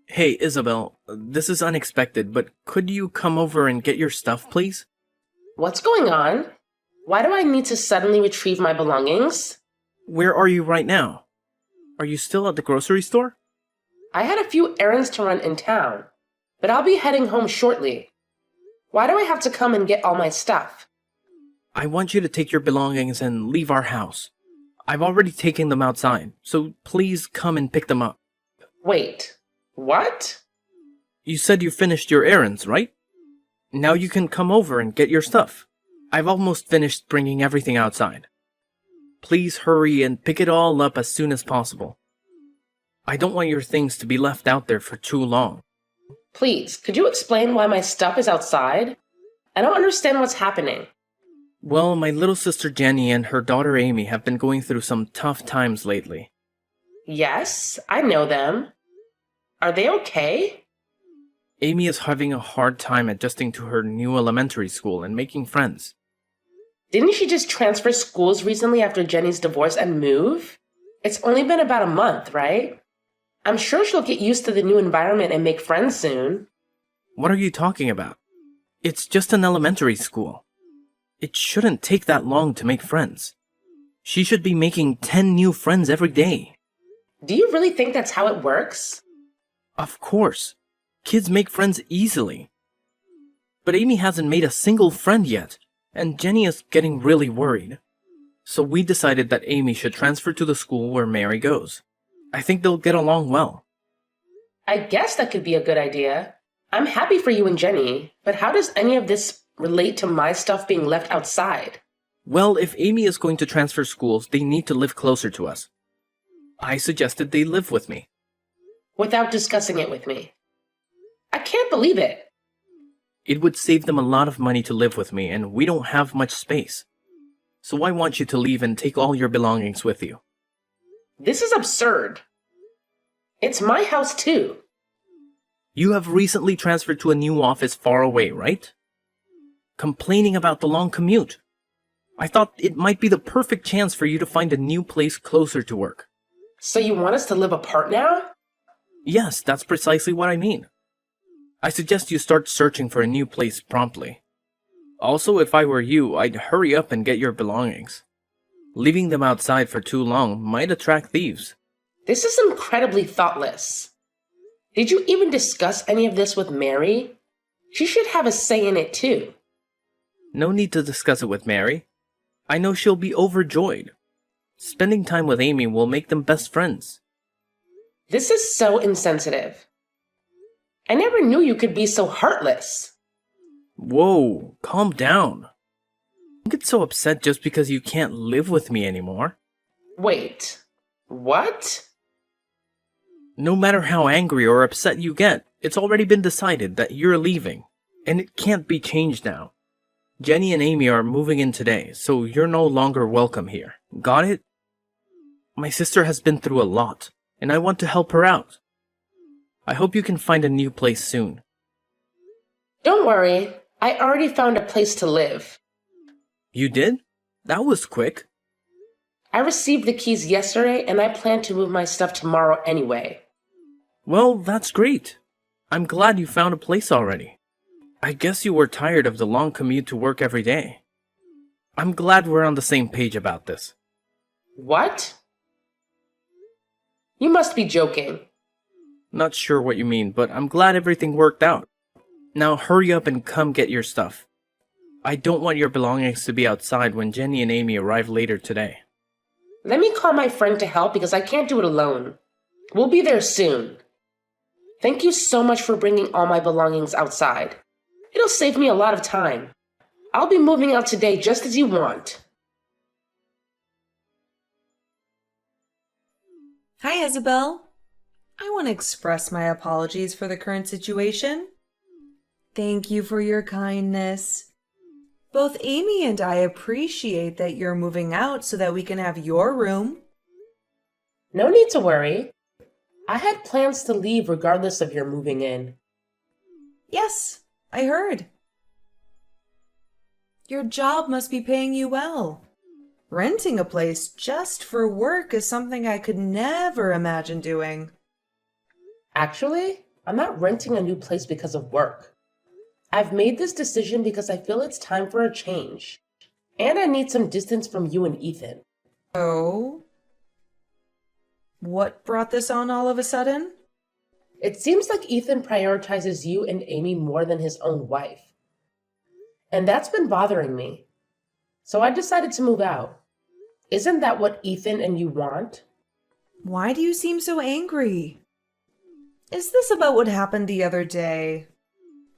Hey, Isabel, this is unexpected, but could you come over and get your stuff, please? What's going on? Why do I need to suddenly retrieve my belongings? Where are you right now? Are you still at the grocery store? I had a few errands to run in town, but I'll be heading home shortly. Why do I have to come and get all my stuff? I want you to take your belongings and leave our house. I've already taken them outside, so please come and pick them up. Wait, what? You said you finished your errands, right? Now you can come over and get your stuff. I've almost finished bringing everything outside. Please hurry and pick it all up as soon as possible. I don't want your things to be left out there for too long. Please, could you explain why my stuff is outside? I don't understand what's happening. Well, my little sister Jenny and her daughter Amy have been going through some tough times lately. Yes, I know them. Are they okay? Amy is having a hard time adjusting to her new elementary school and making friends. Didn't she just transfer schools recently after Jenny's divorce and move? It's only been about a month, right? I'm sure she'll get used to the new environment and make friends soon. What are you talking about? It's just an elementary school. It shouldn't take that long to make friends. She should be making 10 new friends every day. Do you really think that's how it works? Of course. Kids make friends easily. But Amy hasn't made a single friend yet, and Jenny is getting really worried. So we decided that Amy should transfer to the school where Mary goes. I think they'll get along well. I guess that could be a good idea. I'm happy for you and Jenny, but how does any of this relate to my stuff being left outside? Well, if Amy is going to transfer schools, they need to live closer to us. I suggested they live with me. Without discussing it with me. I can't believe it. It would save them a lot of money to live with me, and we don't have much space. So I want you to leave and take all your belongings with you. This is absurd. It's my house too. You have recently transferred to a new office far away, right? Complaining about the long commute. I thought it might be the perfect chance for you to find a new place closer to work. So you want us to live apart now? Yes, that's precisely what I mean. I suggest you start searching for a new place promptly. Also, if I were you, I'd hurry up and get your belongings. Leaving them outside for too long might attract thieves. This is incredibly thoughtless. Did you even discuss any of this with Mary? She should have a say in it too. No need to discuss it with Mary. I know she'll be overjoyed. Spending time with Amy will make them best friends. This is so insensitive. I never knew you could be so heartless. Whoa, calm down. Don't get so upset just because you can't live with me anymore. Wait, what? No matter how angry or upset you get, it's already been decided that you're leaving, and it can't be changed now. Jenny and Amy are moving in today, so you're no longer welcome here. Got it? My sister has been through a lot, and I want to help her out. I hope you can find a new place soon. Don't worry, I already found a place to live. You did? That was quick. I received the keys yesterday and I plan to move my stuff tomorrow anyway. Well, that's great. I'm glad you found a place already. I guess you were tired of the long commute to work every day. I'm glad we're on the same page about this. What? You must be joking. Not sure what you mean, but I'm glad everything worked out. Now hurry up and come get your stuff. I don't want your belongings to be outside when Jenny and Amy arrive later today. Let me call my friend to help because I can't do it alone. We'll be there soon. Thank you so much for bringing all my belongings outside. It'll save me a lot of time. I'll be moving out today just as you want. Hi, Isabel. I want to express my apologies for the current situation. Thank you for your kindness. Both Amy and I appreciate that you're moving out so that we can have your room. No need to worry. I had plans to leave regardless of your moving in. Yes, I heard. Your job must be paying you well. Renting a place just for work is something I could never imagine doing. Actually, I'm not renting a new place because of work. I've made this decision because I feel it's time for a change. And I need some distance from you and Ethan. Oh? What brought this on all of a sudden? It seems like Ethan prioritizes you and Amy more than his own wife. And that's been bothering me. So I decided to move out. Isn't that what Ethan and you want? Why do you seem so angry? Is this about what happened the other day?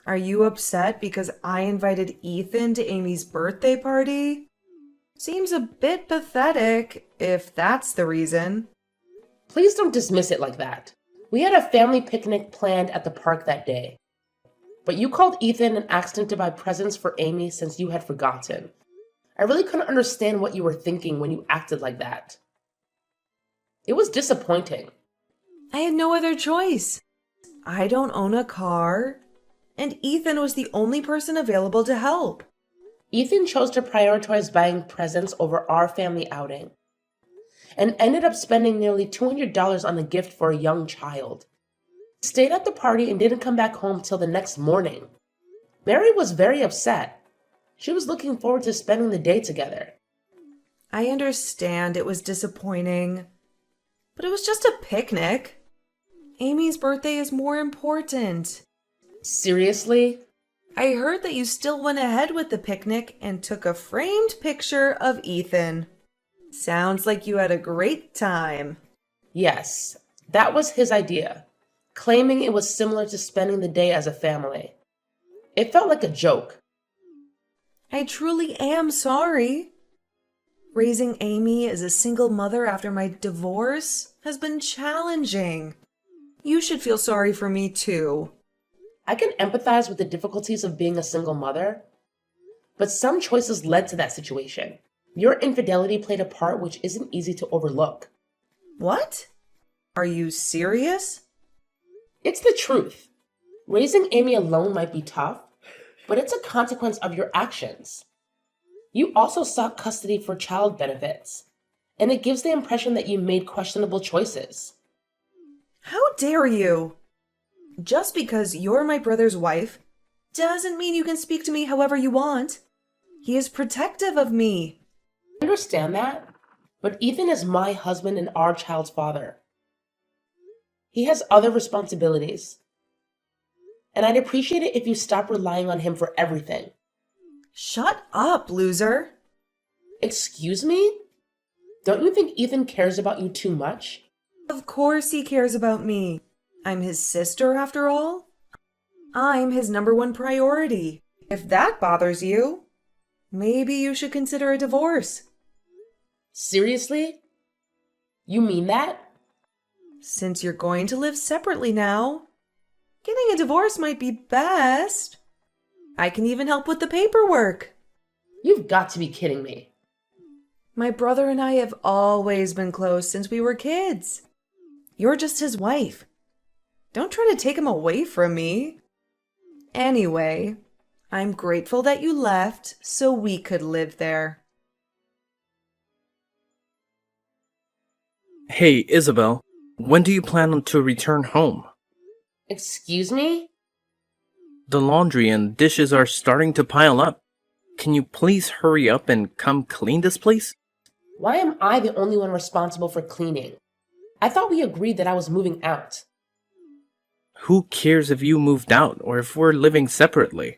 Are you upset because I invited Ethan to Amy's birthday party? Seems a bit pathetic, if that's the reason. Please don't dismiss it like that. We had a family picnic planned at the park that day. But you called Ethan and asked him to buy presents for Amy since you had forgotten. I really couldn't understand what you were thinking when you acted like that. It was disappointing. I had no other choice. I don't own a car, and Ethan was the only person available to help. Ethan chose to prioritize buying presents over our family outing, and ended up spending nearly $200 on a gift for a young child. Stayed at the party and didn't come back home till the next morning. Mary was very upset. She was looking forward to spending the day together. I understand it was disappointing, but it was just a picnic. Amy's birthday is more important. Seriously? I heard that you still went ahead with the picnic and took a framed picture of Ethan. Sounds like you had a great time. Yes, that was his idea, claiming it was similar to spending the day as a family. It felt like a joke. I truly am sorry. Raising Amy as a single mother after my divorce has been challenging. You should feel sorry for me too. I can empathize with the difficulties of being a single mother, but some choices led to that situation. Your infidelity played a part which isn't easy to overlook. What? Are you serious? It's the truth. Raising Amy alone might be tough, but it's a consequence of your actions. You also sought custody for child benefits, and it gives the impression that you made questionable choices. How dare you? Just because you're my brother's wife doesn't mean you can speak to me however you want. He is protective of me. I understand that, but Ethan is my husband and our child's father. He has other responsibilities, and I'd appreciate it if you stop relying on him for everything. Shut up, loser. Excuse me? Don't you think Ethan cares about you too much? Of course he cares about me. I'm his sister, after all. I'm his #1 priority. If that bothers you, maybe you should consider a divorce. Seriously? You mean that? Since you're going to live separately now, getting a divorce might be best. I can even help with the paperwork. You've got to be kidding me. My brother and I have always been close since we were kids. You're just his wife. Don't try to take him away from me. Anyway, I'm grateful that you left so we could live there. Hey, Isabel, when do you plan to return home? Excuse me? The laundry and dishes are starting to pile up. Can you please hurry up and come clean this place? Why am I the only one responsible for cleaning? I thought we agreed that I was moving out. Who cares if you moved out or if we're living separately?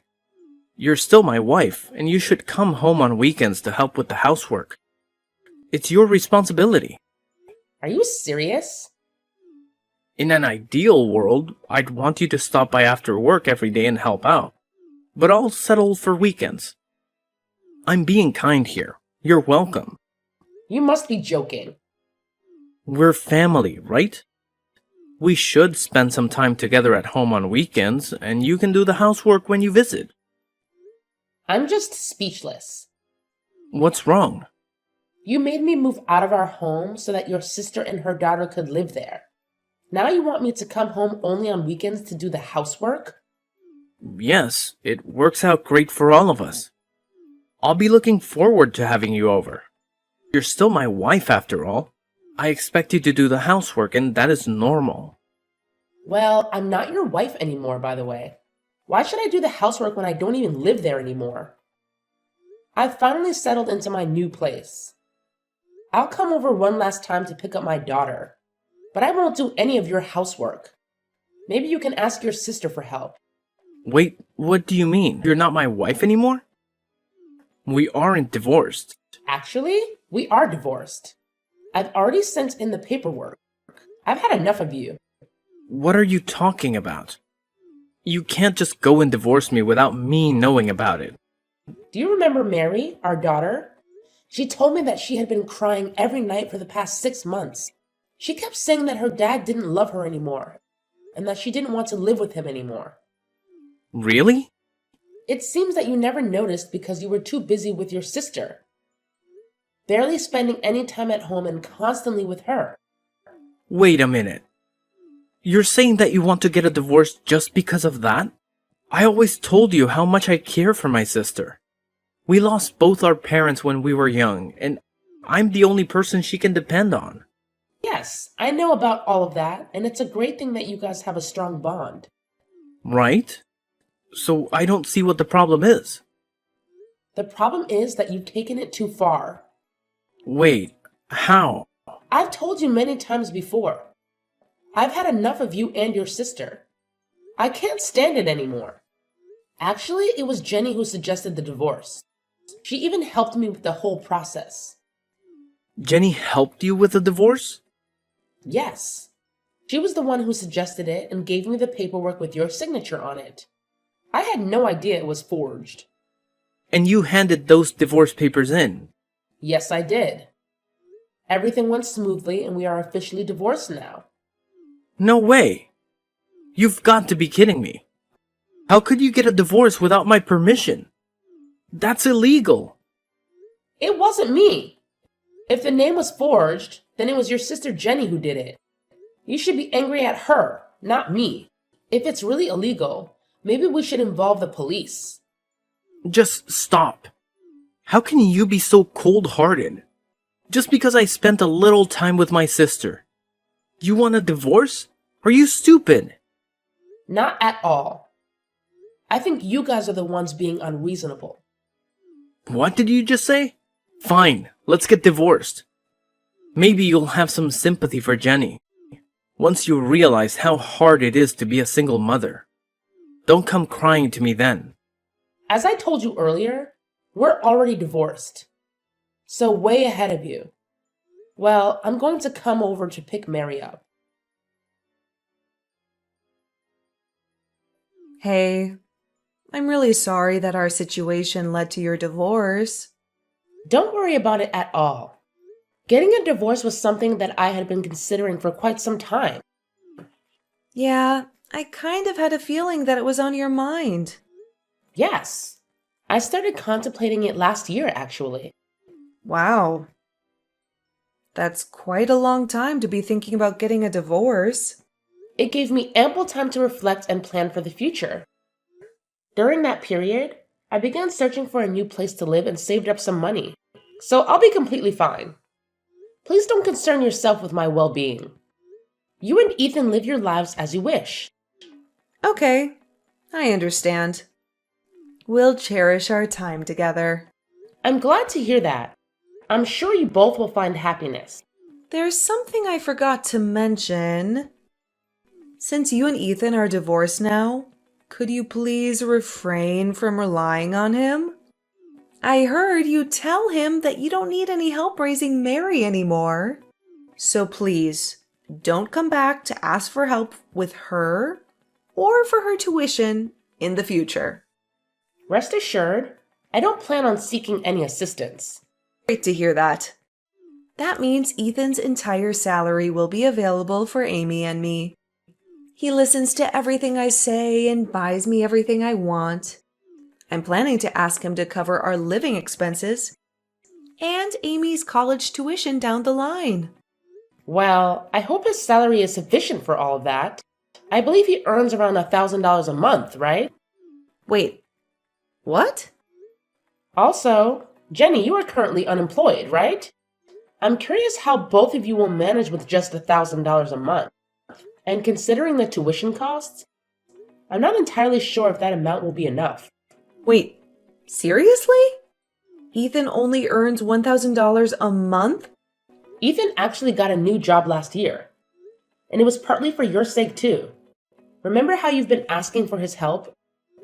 You're still my wife, and you should come home on weekends to help with the housework. It's your responsibility. Are you serious? In an ideal world, I'd want you to stop by after work every day and help out. But I'll settle for weekends. I'm being kind here. You're welcome. You must be joking. We're family, right? We should spend some time together at home on weekends, and you can do the housework when you visit. I'm just speechless. What's wrong? You made me move out of our home so that your sister and her daughter could live there. Now you want me to come home only on weekends to do the housework? Yes, it works out great for all of us. I'll be looking forward to having you over. You're still my wife after all. I expect you to do the housework, and that is normal. Well, I'm not your wife anymore, by the way. Why should I do the housework when I don't even live there anymore? I've finally settled into my new place. I'll come over one last time to pick up my daughter, but I won't do any of your housework. Maybe you can ask your sister for help. Wait, what do you mean? You're not my wife anymore? We aren't divorced. Actually, we are divorced. I've already sent in the paperwork. I've had enough of you. What are you talking about? You can't just go and divorce me without me knowing about it. Do you remember Mary, our daughter? She told me that she had been crying every night for the past 6 months. She kept saying that her dad didn't love her anymore, and that she didn't want to live with him anymore. Really? It seems that you never noticed because you were too busy with your sister, barely spending any time at home and constantly with her. Wait a minute. You're saying that you want to get a divorce just because of that? I always told you how much I care for my sister. We lost both our parents when we were young, and I'm the only person she can depend on. Yes, I know about all of that, and it's a great thing that you guys have a strong bond. Right? So I don't see what the problem is. The problem is that you've taken it too far. Wait, how? I've told you many times before. I've had enough of you and your sister. I can't stand it anymore. Actually, it was Jenny who suggested the divorce. She even helped me with the whole process. Jenny helped you with the divorce? Yes. She was the one who suggested it and gave me the paperwork with your signature on it. I had no idea it was forged. And you handed those divorce papers in? Yes, I did. Everything went smoothly and we are officially divorced now. No way! You've got to be kidding me. How could you get a divorce without my permission? That's illegal. It wasn't me. If the name was forged, then it was your sister Jenny who did it. You should be angry at her, not me. If it's really illegal, maybe we should involve the police. Just stop. How can you be so cold-hearted? Just because I spent a little time with my sister. You want a divorce? Are you stupid? Not at all. I think you guys are the ones being unreasonable. What did you just say? Fine, let's get divorced. Maybe you'll have some sympathy for Jenny. Once you realize how hard it is to be a single mother. Don't come crying to me then. As I told you earlier, we're already divorced. So way ahead of you. Well, I'm going to come over to pick Mary up. Hey, I'm really sorry that our situation led to your divorce. Don't worry about it at all. Getting a divorce was something that I had been considering for quite some time. Yeah, I kind of had a feeling that it was on your mind. Yes, I started contemplating it last year, actually. Wow. That's quite a long time to be thinking about getting a divorce. It gave me ample time to reflect and plan for the future. During that period, I began searching for a new place to live and saved up some money. So I'll be completely fine. Please don't concern yourself with my well-being. You and Ethan live your lives as you wish. Okay, I understand. We'll cherish our time together. I'm glad to hear that. I'm sure you both will find happiness. There's something I forgot to mention. Since you and Ethan are divorced now, could you please refrain from relying on him? I heard you tell him that you don't need any help raising Mary anymore. So please, don't come back to ask for help with her or for her tuition in the future. Rest assured, I don't plan on seeking any assistance. Great to hear that. That means Ethan's entire salary will be available for Amy and me. He listens to everything I say and buys me everything I want. I'm planning to ask him to cover our living expenses and Amy's college tuition down the line. Well, I hope his salary is sufficient for all of that. I believe he earns around $1,000 a month, right? Wait, what? Also, Jenny, you are currently unemployed, right? I'm curious how both of you will manage with just $1,000 a month. And considering the tuition costs, I'm not entirely sure if that amount will be enough. Wait, seriously? Ethan only earns $1,000 a month? Ethan actually got a new job last year, and it was partly for your sake too. Remember how you've been asking for his help,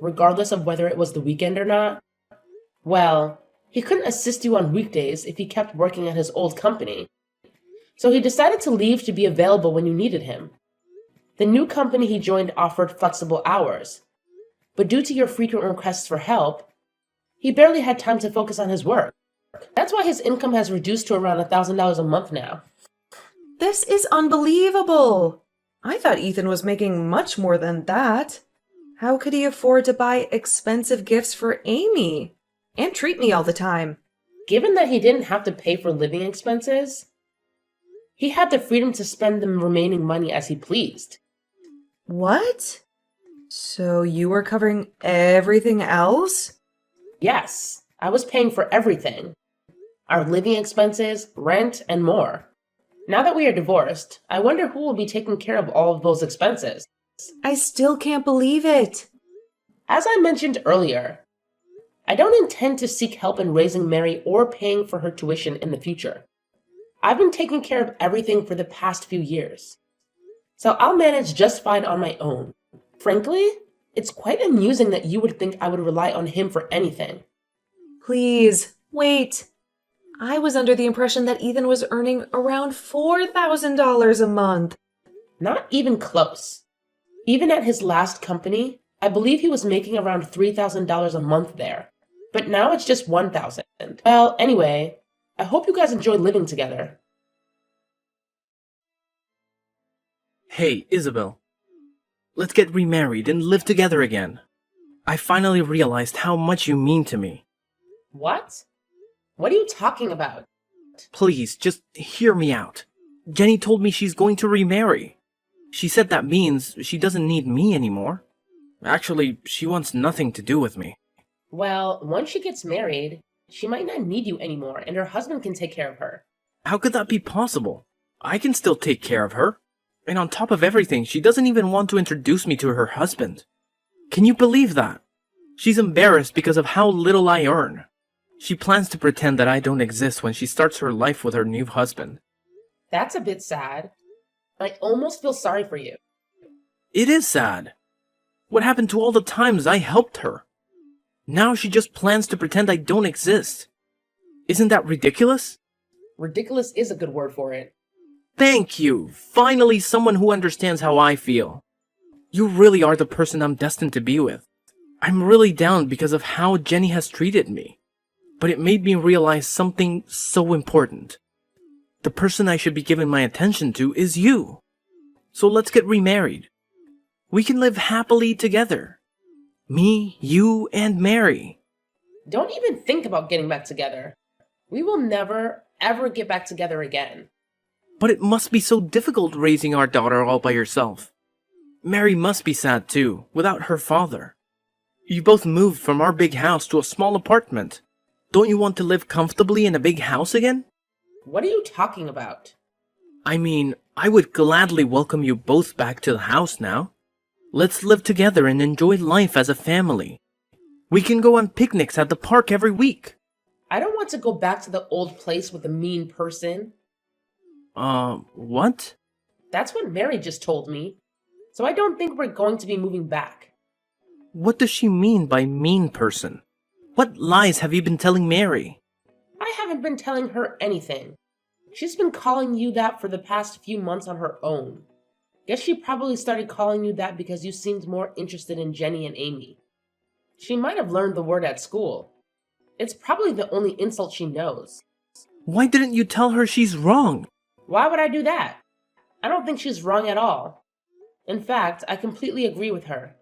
regardless of whether it was the weekend or not? Well, he couldn't assist you on weekdays if he kept working at his old company, so he decided to leave to be available when you needed him. The new company he joined offered flexible hours, but due to your frequent requests for help, he barely had time to focus on his work. That's why his income has reduced to around $1,000 a month now. This is unbelievable. I thought Ethan was making much more than that. How could he afford to buy expensive gifts for Amy and treat me all the time? Given that he didn't have to pay for living expenses, he had the freedom to spend the remaining money as he pleased. What? So you were covering everything else? Yes, I was paying for everything. Our living expenses, rent, and more. Now that we are divorced, I wonder who will be taking care of all of those expenses. I still can't believe it. As I mentioned earlier, I don't intend to seek help in raising Mary or paying for her tuition in the future. I've been taking care of everything for the past few years, so I'll manage just fine on my own. Frankly, it's quite amusing that you would think I would rely on him for anything. Please, wait. I was under the impression that Ethan was earning around $4,000 a month. Not even close. Even at his last company, I believe he was making around $3,000 a month there. But now it's just $1,000. Well, anyway, I hope you guys enjoy living together. Hey, Isabel. Let's get remarried and live together again. I finally realized how much you mean to me. What? What are you talking about? Please, just hear me out. Jenny told me she's going to remarry. She said that means she doesn't need me anymore. Actually, she wants nothing to do with me. Well, once she gets married, she might not need you anymore and her husband can take care of her. How could that be possible? I can still take care of her. And on top of everything, she doesn't even want to introduce me to her husband. Can you believe that? She's embarrassed because of how little I earn. She plans to pretend that I don't exist when she starts her life with her new husband. That's a bit sad. I almost feel sorry for you. It is sad. What happened to all the times I helped her? Now she just plans to pretend I don't exist. Isn't that ridiculous? Ridiculous is a good word for it. Thank you! Finally someone who understands how I feel. You really are the person I'm destined to be with. I'm really down because of how Jenny has treated me. But it made me realize something so important. The person I should be giving my attention to is you. So let's get remarried. We can live happily together. Me, you, and Mary. Don't even think about getting back together. We will never, ever get back together again. But it must be so difficult raising our daughter all by yourself. Mary must be sad too, without her father. You both moved from our big house to a small apartment. Don't you want to live comfortably in a big house again? What are you talking about? I mean, I would gladly welcome you both back to the house now. Let's live together and enjoy life as a family. We can go on picnics at the park every week. I don't want to go back to the old place with a mean person. What? That's what Mary just told me. So I don't think we're going to be moving back. What does she mean by mean person? What lies have you been telling Mary? I haven't been telling her anything. She's been calling you that for the past few months on her own. Guess she probably started calling you that because you seemed more interested in Jenny and Amy. She might have learned the word at school. It's probably the only insult she knows. Why didn't you tell her she's wrong? Why would I do that? I don't think she's wrong at all. In fact, I completely agree with her.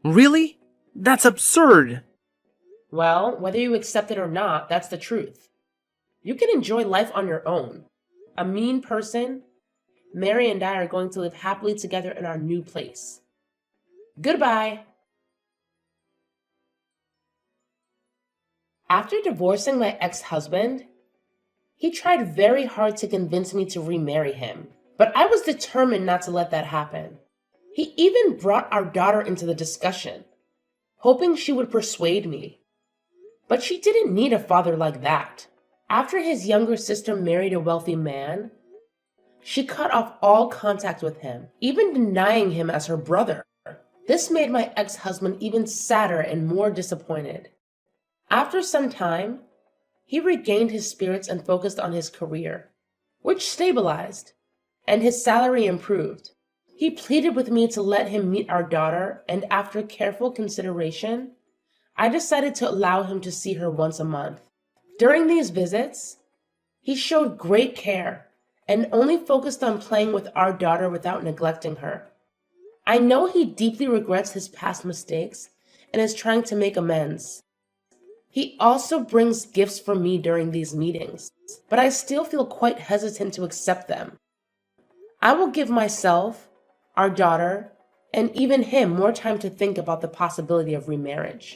Really? That's absurd. Well, whether you accept it or not, that's the truth. You can enjoy life on your own. A mean person, Mary and I are going to live happily together in our new place. Goodbye. After divorcing my ex-husband, he tried very hard to convince me to remarry him. But I was determined not to let that happen. He even brought our daughter into the discussion, hoping she would persuade me. But she didn't need a father like that. After his younger sister married a wealthy man, she cut off all contact with him, even denying him as her brother. This made my ex-husband even sadder and more disappointed. After some time, he regained his spirits and focused on his career, which stabilized, and his salary improved. He pleaded with me to let him meet our daughter, and after careful consideration, I decided to allow him to see her once a month. During these visits, he showed great care and only focused on playing with our daughter without neglecting her. I know he deeply regrets his past mistakes and is trying to make amends. He also brings gifts for me during these meetings, but I still feel quite hesitant to accept them. I will give myself, our daughter, and even him more time to think about the possibility of remarriage.